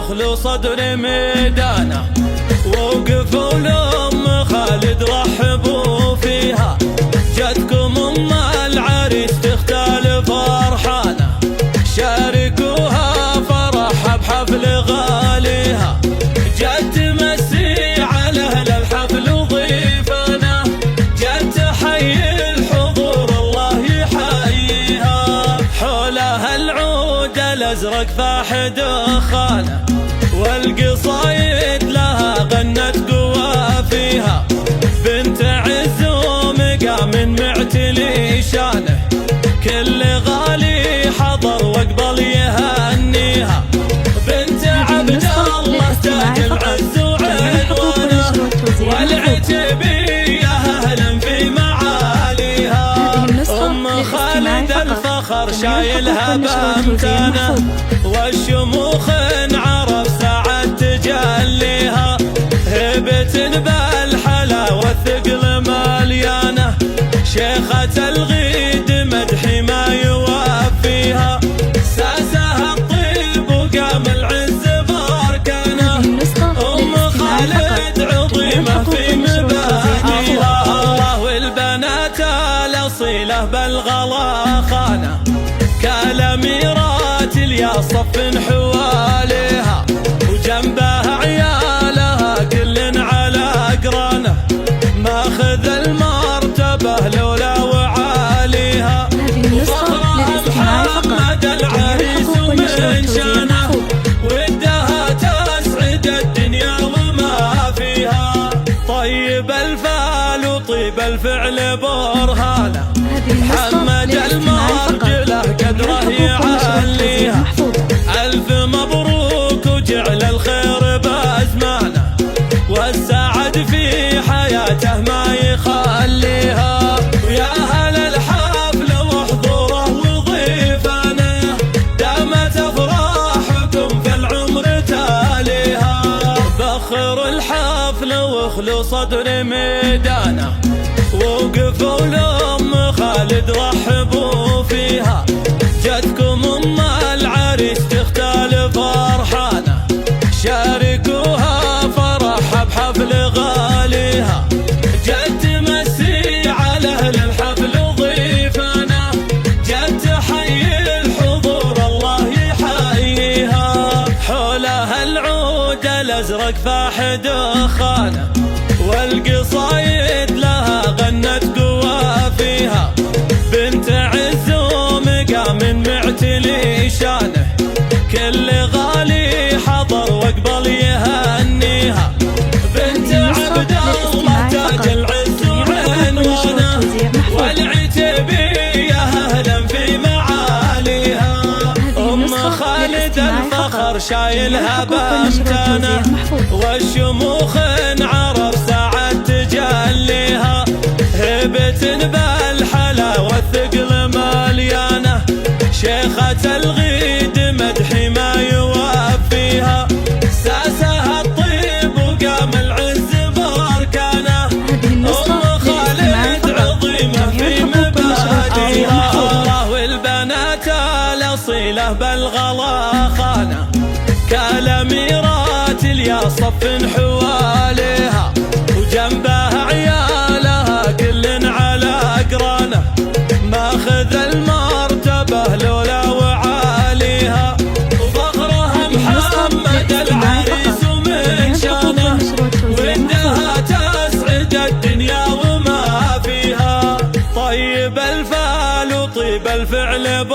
واخلوا صدر ميدانه، ووقفوا لأم خالد رحبوا فيها. جتكم أم العريس تختال فرحانه، شاركوها فرحها بحفل غاليها. جت تمسي على أهل الحفل وضيفانه، جت تحيي الحضور الله يحييها. حولها العود الأزرق فاح دخانه، والقصايد لها غنت قوافيها. بنت عز ومقام معتلي شانه، كل غالي حضر واقبل يهنيها. بنت عبد الله تاج العز وعنوانه، والعتبية أهلا في معاليها. أم خالد الفخر شايلها بامتانه، والشموخ انعرف ساعة تجليها. هبة بالحلا والثقل مليانه، شيخة الغيد مدحي ما يوفيها. ساسها الطيب وقام العز باركانه، أم خالد عظيمة في مبانيها. الله والبنات الأصيلة بالغلا خانه، كالأميرات اليا صف حواليها. وجنبها عيالها كل على أقرانه، ماخذ المرتبة لولا وعاليها. وفخرها محمد العريس ومن شانه، ودها تسعد الدنيا وما فيها. طيب الفال وطيب الفعل برهانه، محمد المرجله قدره يعليها. ألف مبروك وجعل الخير بأزمانه، والسعد في حياته ما يخليها. ويا أهل الحفل وحضوره وضيفانه، دامت أفراحكم في العمر تاليها. بخروا الحفل واخلوا صدر ميدانه، ووقفوا لأم خالد رحبوا فيها. جتكم أم العريس تختال فرحانه، شاركوها فرحها بحفل غاليها. جت تمسي على أهل الحفل وضيفانه، جت تحيي الحضور الله يحييها. حولها العود الأزرق فاح دخانه، والقصايد لها غنت قوافيها. بنت عز ومقام معتلي شانه، كل غالي حضر واقبل يهنيها. بنت عبد الله تاج العز وعنوانه، والعتبية أهلا في معاليها. أم خالد الفخر شايلها بامتانه، والشموخ انعرف ساعة تجليها. هبة بالحلا والثقل مليانه، شيخة الغيد مدحي ما يوفيها. ساسها الطيب وقام العز باركانه، أم خالد عظيمة في مبادئها. الله والبنات الأصيلة بالغلا خانه، كالأميرات اليا صف حواليها. وجنبها عيالها كل على أقرانه، ماخذ المرتبة لولا وعاليها. وفخرها محمد العريس ومن شانه، ودها تسعد الدنيا وما فيها. طيب الفال وطيب الفعل